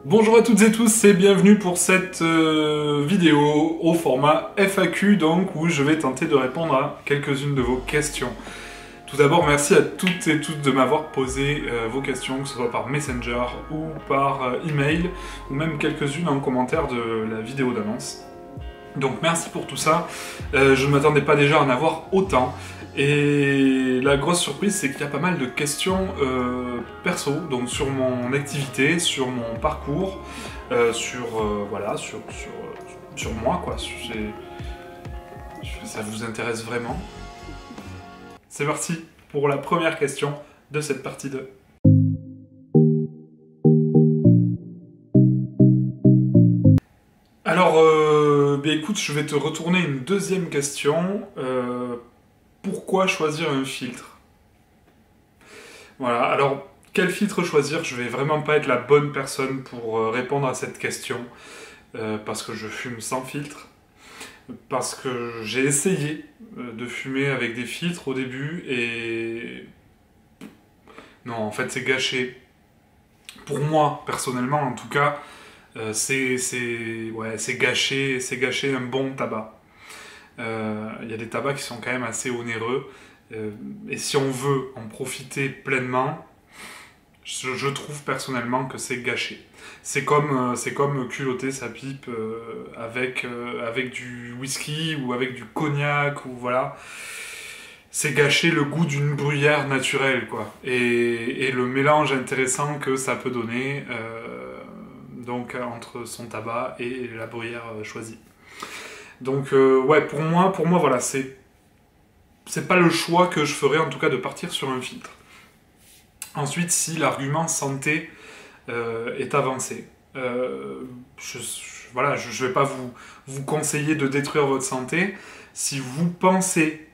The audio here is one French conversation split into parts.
Bonjour à toutes et tous et bienvenue pour cette vidéo au format FAQ donc où je vais tenter de répondre à quelques-unes de vos questions. Tout d'abord, merci à toutes et tous de m'avoir posé vos questions, que ce soit par Messenger ou par email, ou même quelques-unes en commentaire de la vidéo d'annonce. Donc merci pour tout ça, je ne m'attendais pas déjà à en avoir autant. Et la grosse surprise, c'est qu'il y a pas mal de questions perso, donc sur mon activité, sur mon parcours, voilà, sur moi, quoi. Ça vous intéresse vraiment? C'est parti pour la première question de cette partie 2. Alors, écoute, je vais te retourner une deuxième question. Pourquoi choisir un filtre? Voilà, alors quel filtre choisir? Je vais vraiment pas être la bonne personne pour répondre à cette question, parce que je fume sans filtre, parce que j'ai essayé de fumer avec des filtres au début et... Non, en fait c'est gâché. Pour moi, personnellement en tout cas, c'est gâcher un bon tabac. Il y a des tabacs qui sont quand même assez onéreux, et si on veut en profiter pleinement, je trouve personnellement que c'est gâché. C'est comme culotter sa pipe avec du whisky ou avec du cognac, ou voilà. C'est gâcher le goût d'une bruyère naturelle, quoi. Et le mélange intéressant que ça peut donner donc entre son tabac et la bruyère choisie. Donc ouais, pour moi voilà, c'est pas le choix que je ferais en tout cas de partir sur un filtre. Ensuite, si l'argument santé est avancé, voilà, je vais pas vous conseiller de détruire votre santé. Si vous pensez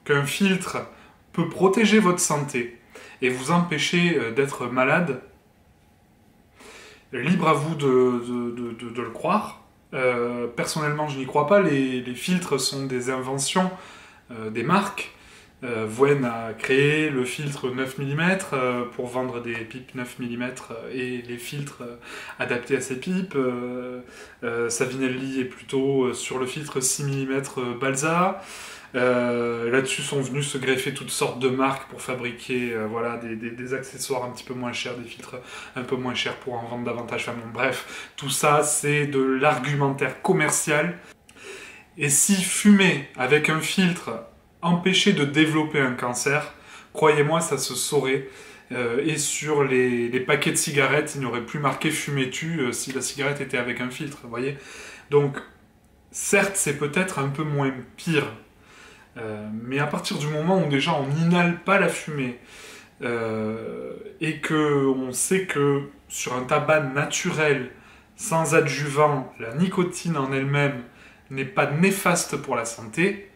qu'un filtre peut protéger votre santé et vous empêcher d'être malade, libre à vous de le croire. Personnellement, je n'y crois pas. Les filtres sont des inventions des marques. Vuen a créé le filtre 9 mm pour vendre des pipes 9 mm et les filtres adaptés à ces pipes. Savinelli est plutôt sur le filtre 6 mm Balsa. Là-dessus sont venus se greffer toutes sortes de marques pour fabriquer voilà, des accessoires un petit peu moins chers, des filtres un peu moins chers pour en vendre davantage. Enfin bon, bref, tout ça c'est de l'argumentaire commercial. Et si fumer avec un filtre empêchait de développer un cancer, croyez-moi, ça se saurait. Et sur les paquets de cigarettes, il n'y aurait plus marqué "fumez-tu" si la cigarette était avec un filtre, vous voyez. Donc, certes, c'est peut-être un peu moins pire. Mais à partir du moment où déjà on n'inhale pas la fumée et qu'on sait que sur un tabac naturel, sans adjuvant, la nicotine en elle-même n'est pas néfaste pour la santé,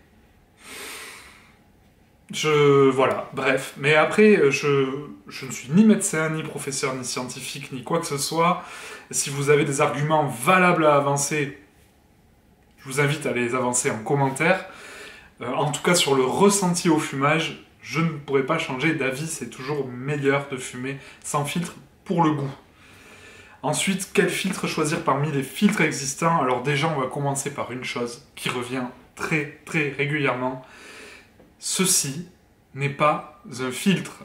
voilà, bref. Mais après, je ne suis ni médecin, ni professeur, ni scientifique, ni quoi que ce soit. Si vous avez des arguments valables à avancer, je vous invite à les avancer en commentaire. En tout cas, sur le ressenti au fumage, je ne pourrais pas changer d'avis, c'est toujours meilleur de fumer sans filtre pour le goût. Ensuite, quel filtre choisir parmi les filtres existants? Alors déjà, on va commencer par une chose qui revient très très régulièrement. Ceci n'est pas un filtre.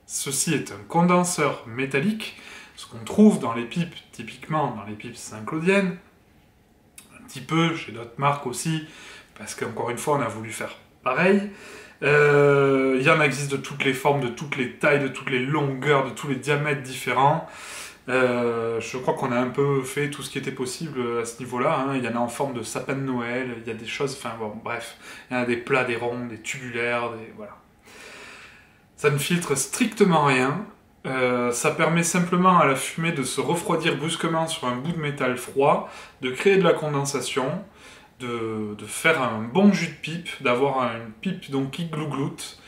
Ceci est un condenseur métallique, ce qu'on trouve dans les pipes, typiquement dans les pipes Saint-Claudiennes, un petit peu chez d'autres marques aussi, parce qu'encore une fois, on a voulu faire pareil. Il y en existe de toutes les formes, de toutes les tailles, de toutes les longueurs, de tous les diamètres différents. Je crois qu'on a un peu fait tout ce qui était possible à ce niveau-là. Hein. Il y en a en forme de sapin de Noël, il y a des choses, enfin bon, bref. Il y en a des plats, des ronds, des tubulaires, voilà. Ça ne filtre strictement rien. Ça permet simplement à la fumée de se refroidir brusquement sur un bout de métal froid, de créer de la condensation, de faire un bon jus de pipe, d'avoir une pipe donc qui glougloute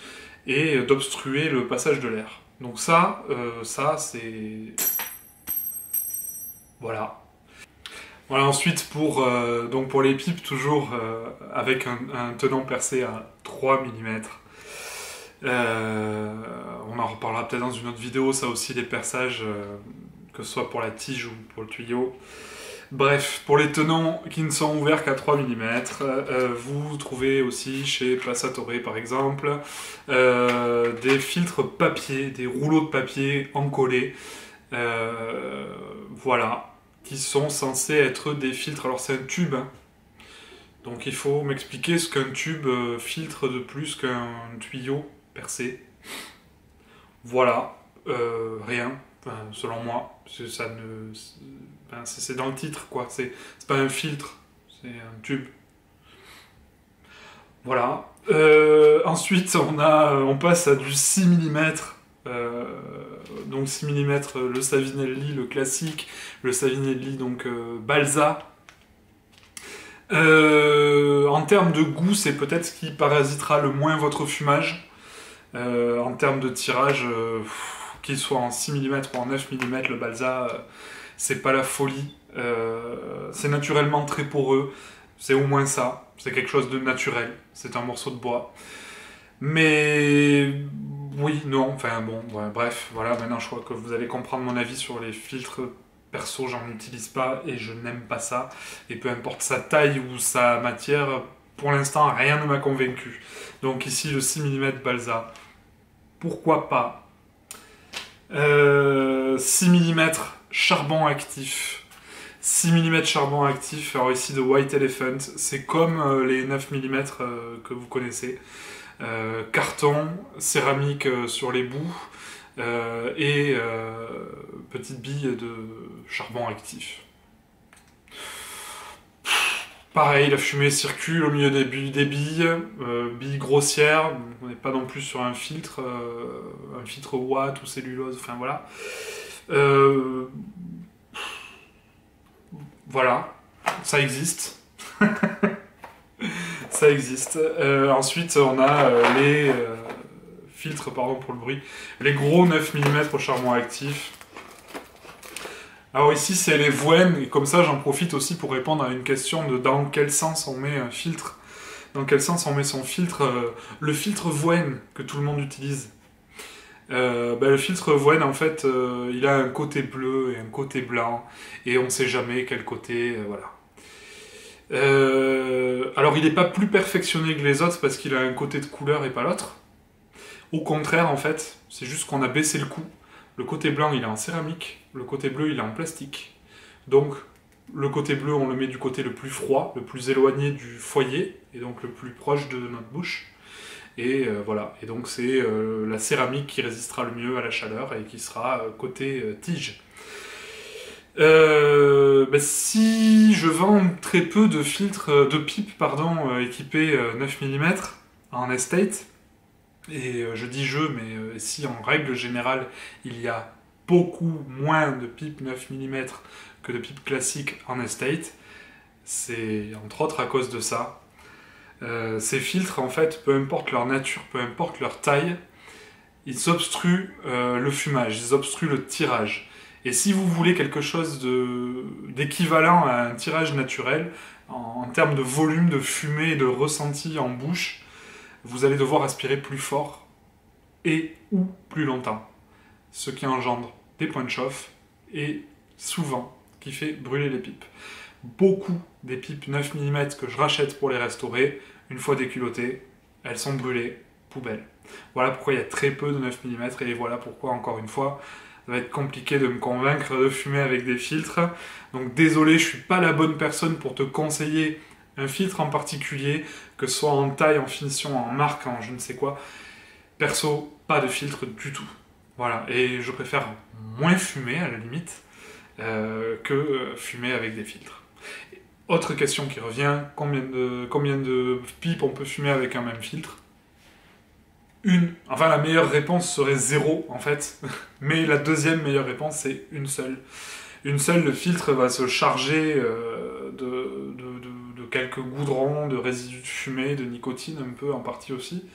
et d'obstruer le passage de l'air. Donc ça c'est... Voilà. Voilà, ensuite pour les pipes, toujours avec un tenant percé à 3 mm. On en reparlera peut-être dans une autre vidéo, ça aussi les perçages que ce soit pour la tige ou pour le tuyau. Bref, pour les tenons qui ne sont ouverts qu'à 3 mm, vous trouvez aussi chez Passatore par exemple des filtres papier, des rouleaux de papier encollés, voilà, qui sont censés être des filtres. Alors c'est un tube, hein. Donc il faut m'expliquer ce qu'un tube filtre de plus qu'un tuyau percé. Voilà, rien, enfin, selon moi, ça ne... c'est dans le titre, quoi. C'est pas un filtre, c'est un tube. Voilà. Ensuite, on passe à du 6 mm. Donc 6 mm, le Savinelli, le classique, le Savinelli, donc Balsa. En termes de goût, c'est peut-être ce qui parasitera le moins votre fumage. En termes de tirage, qu'il soit en 6 mm ou en 9 mm, le Balsa, c'est pas la folie. C'est naturellement très poreux, c'est au moins ça. C'est quelque chose de naturel, c'est un morceau de bois. Mais oui, non, enfin bon, ouais, bref, voilà, maintenant je crois que vous allez comprendre mon avis sur les filtres. Perso, j'en utilise pas et je n'aime pas ça. Et peu importe sa taille ou sa matière, pour l'instant, rien ne m'a convaincu. Donc ici, le 6 mm Balsa, pourquoi pas. 6 mm charbon actif. 6 mm charbon actif, alors ici de White Elephant, c'est comme les 9 mm que vous connaissez. Carton, céramique sur les bouts, et petite bille de charbon actif. Pareil, la fumée circule au milieu des billes, billes grossières, on n'est pas non plus sur un filtre watt ou cellulose, enfin voilà. Voilà, ça existe. Ça existe. Ensuite, on a les filtres, pardon pour le bruit, les gros 9 mm au charbon actif. Alors ici, c'est les Vuen, et comme ça, j'en profite aussi pour répondre à une question de dans quel sens on met un filtre. Dans quel sens on met son filtre, le filtre Vuen que tout le monde utilise. Le filtre Vuen, en fait, il a un côté bleu et un côté blanc, et on ne sait jamais quel côté, voilà. Alors il n'est pas plus perfectionné que les autres parce qu'il a un côté de couleur et pas l'autre. Au contraire, en fait, c'est juste qu'on a baissé le coût. Le côté blanc, il est en céramique, le côté bleu, il est en plastique. Donc, le côté bleu, on le met du côté le plus froid, le plus éloigné du foyer, et donc le plus proche de notre bouche. Et voilà, et donc c'est la céramique qui résistera le mieux à la chaleur et qui sera côté tige. Si je vends très peu de filtres, de pipes, pardon, équipées 9 mm en estate, et je dis je, mais si en règle générale il y a beaucoup moins de pipes 9 mm que de pipes classiques en estate, c'est entre autres à cause de ça. Ces filtres, en fait, peu importe leur nature, peu importe leur taille, ils obstruent le fumage, ils obstruent le tirage. Et si vous voulez quelque chose d'équivalent à un tirage naturel, en termes de volume, de fumée et de ressenti en bouche, vous allez devoir aspirer plus fort et ou plus longtemps. Ce qui engendre des points de chauffe et souvent qui fait brûler les pipes. Beaucoup des pipes 9 mm que je rachète pour les restaurer, une fois déculottées, elles sont brûlées, poubelle. Voilà pourquoi il y a très peu de 9 mm et voilà pourquoi, encore une fois, ça va être compliqué de me convaincre de fumer avec des filtres. Donc désolé, je suis pas la bonne personne pour te conseiller un filtre en particulier, que ce soit en taille, en finition, en marque, en je ne sais quoi. Perso, pas de filtre du tout. Voilà, et je préfère moins fumer à la limite que fumer avec des filtres. Autre question qui revient, combien de pipes on peut fumer avec un même filtre? Une. Enfin, la meilleure réponse serait 0, en fait. Mais la deuxième meilleure réponse, c'est une seule. Une seule, le filtre va se charger de quelques goudrons, de résidus de fumée, de nicotine un peu en partie aussi.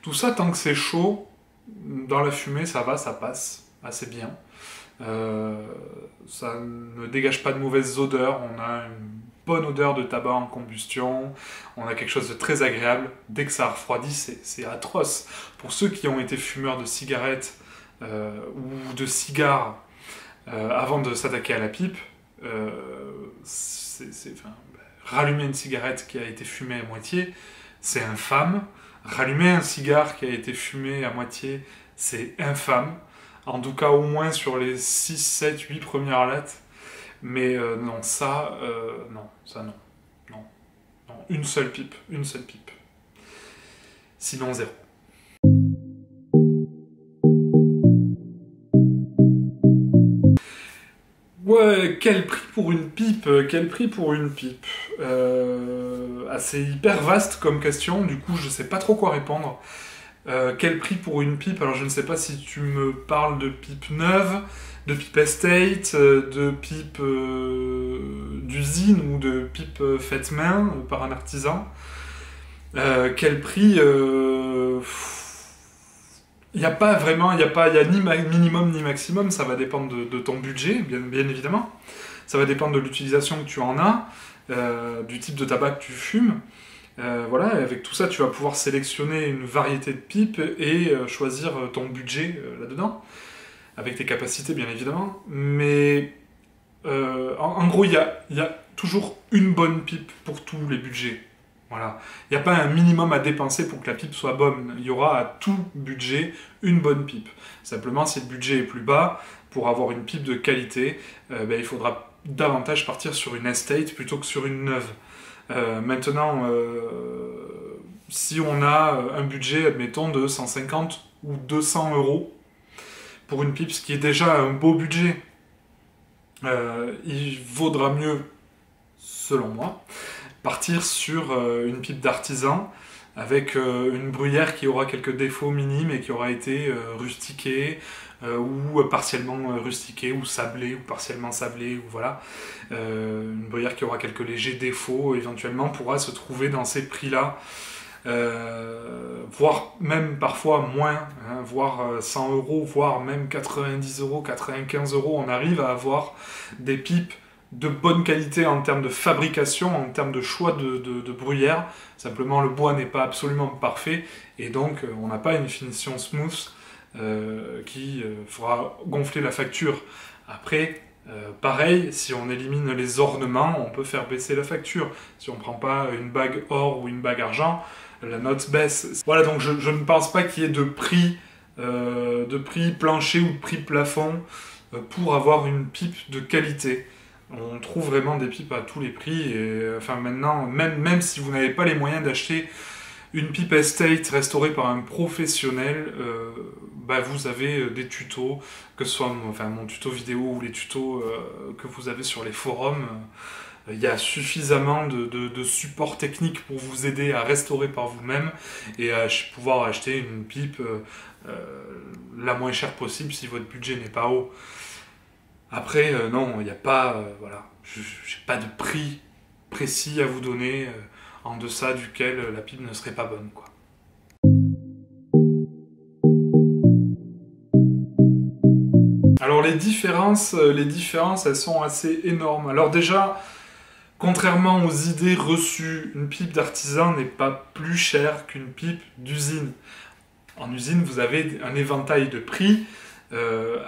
Tout ça, tant que c'est chaud, dans la fumée, ça va, ça passe assez bien. Ça ne dégage pas de mauvaises odeurs, on a une bonne odeur de tabac en combustion, on a quelque chose de très agréable. Dès que ça refroidit, c'est atroce. Pour ceux qui ont été fumeurs de cigarettes ou de cigares, avant de s'attaquer à la pipe, rallumer une cigarette qui a été fumée à moitié, c'est infâme. Rallumer un cigare qui a été fumé à moitié, c'est infâme. En tout cas, au moins sur les 6, 7, 8 premières lattes. Mais non, ça, non. Non, non. Une seule pipe. Sinon, zéro. Ouais, quel prix pour une pipe? C'est hyper vaste comme question, du coup je sais pas trop quoi répondre. Quel prix pour une pipe? Alors je ne sais pas si tu me parles de pipe neuve, de pipe estate, de pipe d'usine ou de pipe faite main par un artisan. Quel prix? Il n'y a pas vraiment, il y a ni minimum ni maximum, ça va dépendre de ton budget, bien évidemment. Ça va dépendre de l'utilisation que tu en as, du type de tabac que tu fumes. Voilà, et avec tout ça, tu vas pouvoir sélectionner une variété de pipes et choisir ton budget là-dedans, avec tes capacités, bien évidemment. Mais en gros, il y a toujours une bonne pipe pour tous les budgets. Voilà. Il n'y a pas un minimum à dépenser pour que la pipe soit bonne. Il y aura à tout budget une bonne pipe. Simplement, si le budget est plus bas, pour avoir une pipe de qualité, il faudra davantage partir sur une estate plutôt que sur une neuve. Maintenant, si on a un budget, admettons, de 150 ou 200 euros pour une pipe, ce qui est déjà un beau budget, il vaudra mieux, selon moi, partir sur une pipe d'artisan avec une bruyère qui aura quelques défauts minimes et qui aura été rustiquée ou partiellement rustiquée ou sablée ou partiellement sablée ou voilà. Une bruyère qui aura quelques légers défauts éventuellement pourra se trouver dans ces prix-là. Voire même parfois moins, hein, voire 100 euros, voire même 90 euros, 95 euros, on arrive à avoir des pipes de bonne qualité en termes de fabrication, en termes de choix de bruyère. Simplement, le bois n'est pas absolument parfait et donc on n'a pas une finition smooth qui fera gonfler la facture. Après, pareil, si on élimine les ornements, on peut faire baisser la facture. Si on ne prend pas une bague or ou une bague argent, la note baisse. Voilà, donc je ne pense pas qu'il y ait de prix plancher ou de prix plafond pour avoir une pipe de qualité. On trouve vraiment des pipes à tous les prix et enfin maintenant, même si vous n'avez pas les moyens d'acheter une pipe estate restaurée par un professionnel, vous avez des tutos, que ce soit mon tuto vidéo ou les tutos que vous avez sur les forums. Il y a suffisamment de support technique pour vous aider à restaurer par vous-même et à pouvoir acheter une pipe la moins chère possible si votre budget n'est pas haut. Après, non, il n'y a pas, j'ai pas de prix précis à vous donner en deçà duquel la pipe ne serait pas bonne, quoi. Alors les différences, elles sont assez énormes. Alors déjà, contrairement aux idées reçues, une pipe d'artisan n'est pas plus chère qu'une pipe d'usine. En usine, vous avez un éventail de prix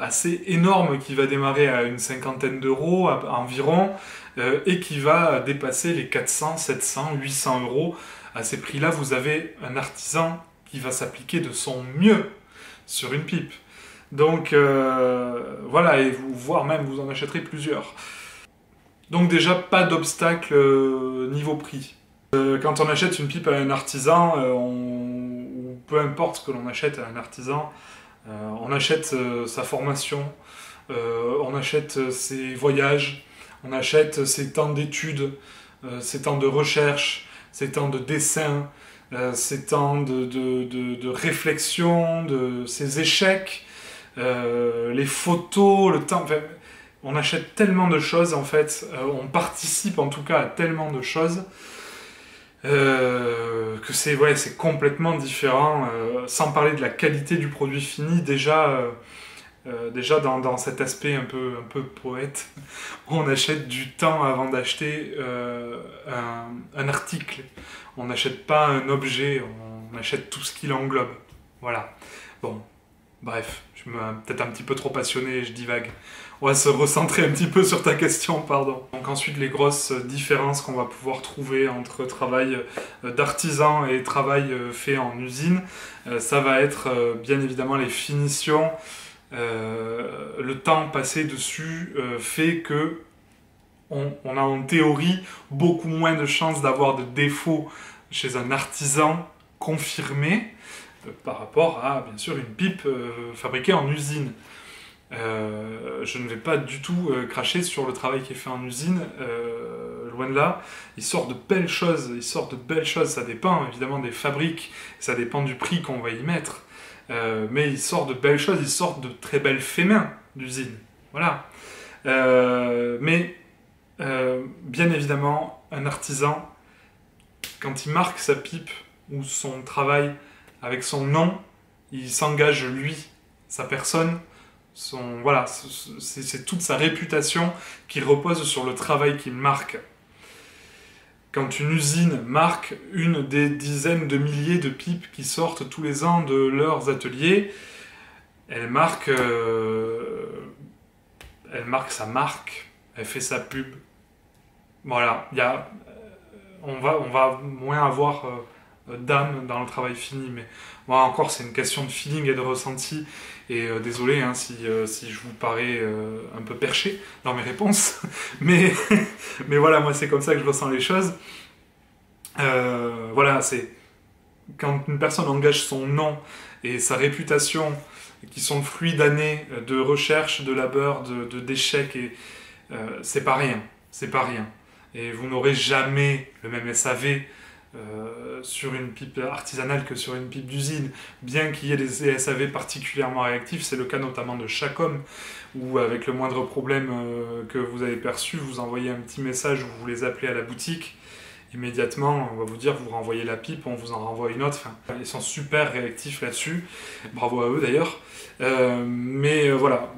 assez énorme qui va démarrer à une cinquantaine d'euros environ et qui va dépasser les 400, 700, 800 euros. À ces prix-là, vous avez un artisan qui va s'appliquer de son mieux sur une pipe. Donc voilà, et voire même vous en achèterez plusieurs. Donc déjà, pas d'obstacle niveau prix. Quand on achète une pipe à un artisan, ou peu importe ce que l'on achète à un artisan, on achète sa formation, on achète ses voyages, on achète ses temps d'études, ses temps de recherche, ses temps de dessin, ses temps de réflexion, de ses échecs, les photos, le temps... Enfin, on achète tellement de choses en fait, on participe en tout cas à tellement de choses que c'est complètement différent, sans parler de la qualité du produit fini. Déjà dans cet aspect un peu poète, on achète du temps avant d'acheter un article. On n'achète pas un objet, on achète tout ce qui l'englobe. Voilà. Bon. Bref, je me peut-être un petit peu trop passionné, je divague. On va se recentrer un petit peu sur ta question, pardon. Donc ensuite, les grosses différences qu'on va pouvoir trouver entre travail d'artisan et travail fait en usine, ça va être bien évidemment les finitions. Le temps passé dessus fait que on a en théorie beaucoup moins de chances d'avoir de défauts chez un artisan confirmé par rapport à, bien sûr, une pipe fabriquée en usine. Je ne vais pas du tout cracher sur le travail qui est fait en usine, loin de là. Il sort de belles choses, ça dépend évidemment des fabriques, ça dépend du prix qu'on va y mettre, mais il sort de belles choses, il sort de très belles faits main d'usine, voilà. Mais bien évidemment, un artisan, quand il marque sa pipe ou son travail avec son nom, il s'engage lui, sa personne, voilà, c'est toute sa réputation qui repose sur le travail qu'il marque. Quand une usine marque une des dizaines de milliers de pipes qui sortent tous les ans de leurs ateliers, elle marque sa marque, elle fait sa pub. Voilà, on va moins avoir d'âme dans le travail fini, mais moi encore c'est une question de feeling et de ressenti, et désolé hein, si je vous parais un peu perché dans mes réponses, mais voilà, moi c'est comme ça que je ressens les choses. Voilà, c'est quand une personne engage son nom et sa réputation, qui sont le fruit d'années de recherche, de labeur, d'échecs, et c'est pas rien, et vous n'aurez jamais le même SAV sur une pipe artisanale que sur une pipe d'usine, bien qu'il y ait des SAV particulièrement réactifs. C'est le cas notamment de Chacom, où avec le moindre problème que vous avez perçu, vous envoyez un petit message ou vous les appelez à la boutique, immédiatement on va vous dire, vous renvoyez la pipe, on vous en renvoie une autre. Enfin, ils sont super réactifs là-dessus, bravo à eux d'ailleurs. Mais voilà,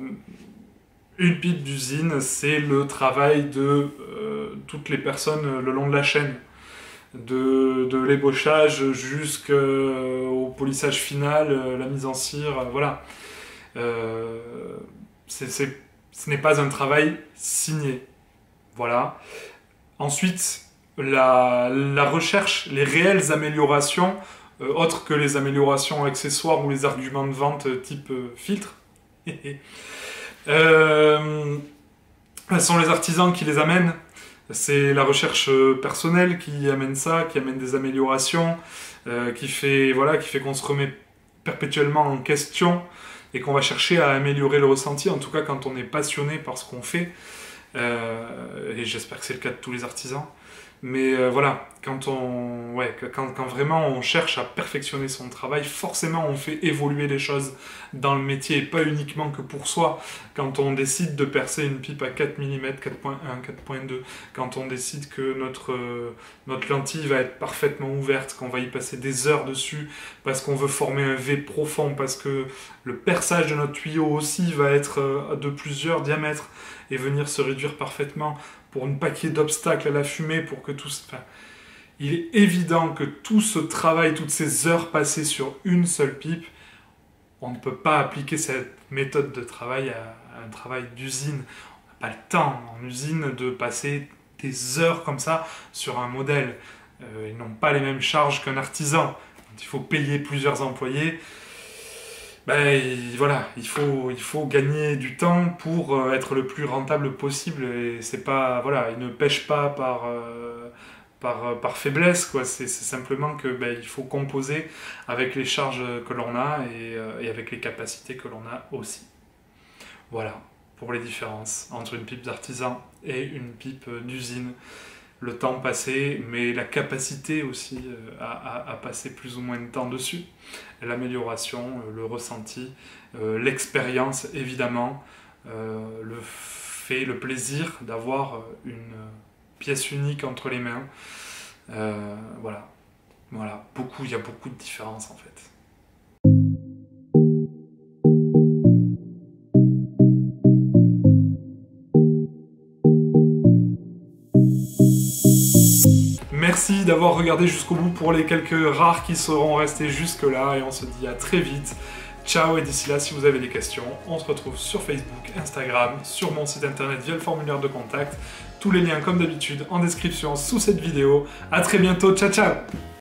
une pipe d'usine, c'est le travail de toutes les personnes le long de la chaîne, de l'ébauchage jusqu'au polissage final, la mise en cire, voilà. Ce n'est pas un travail signé. Voilà. Ensuite, la recherche, les réelles améliorations, autres que les améliorations accessoires ou les arguments de vente type filtre, ce sont les artisans qui les amènent. C'est la recherche personnelle qui amène ça, qui amène des améliorations, qui fait qu'on se remet perpétuellement en question et qu'on va chercher à améliorer le ressenti, en tout cas quand on est passionné par ce qu'on fait. Et j'espère que c'est le cas de tous les artisans. Mais voilà, quand vraiment on cherche à perfectionner son travail, forcément on fait évoluer les choses dans le métier, et pas uniquement que pour soi. Quand on décide de percer une pipe à 4 mm, 4.1, 4.2, quand on décide que notre lentille va être parfaitement ouverte, qu'on va y passer des heures dessus, parce qu'on veut former un V profond, parce que le perçage de notre tuyau aussi va être de plusieurs diamètres, et venir se réduire parfaitement pour ne pas qu'il y ait d'obstacles à la fumée, pour que tout... Enfin, il est évident que tout ce travail, toutes ces heures passées sur une seule pipe, on ne peut pas appliquer cette méthode de travail à un travail d'usine. On n'a pas le temps en usine de passer des heures comme ça sur un modèle. Ils n'ont pas les mêmes charges qu'un artisan. Quand il faut payer plusieurs employés, voilà, il faut gagner du temps pour être le plus rentable possible, et c'est pas, voilà, ils ne pêchent pas par faiblesse, quoi. C'est simplement que il faut composer avec les charges que l'on a, et avec les capacités que l'on a aussi. Voilà, pour les différences entre une pipe d'artisan et une pipe d'usine. Le temps passé, mais la capacité aussi à passer plus ou moins de temps dessus. L'amélioration, le ressenti, l'expérience évidemment, le plaisir d'avoir une pièce unique entre les mains. Voilà, il y a beaucoup de différences en fait. Merci d'avoir regardé jusqu'au bout pour les quelques rares qui seront restés jusque-là, et on se dit à très vite Ciao, et d'ici là, si vous avez des questions, on se retrouve sur Facebook, Instagram, sur mon site internet via le formulaire de contact. Tous les liens, comme d'habitude, en description sous cette vidéo. A très bientôt, ciao ciao!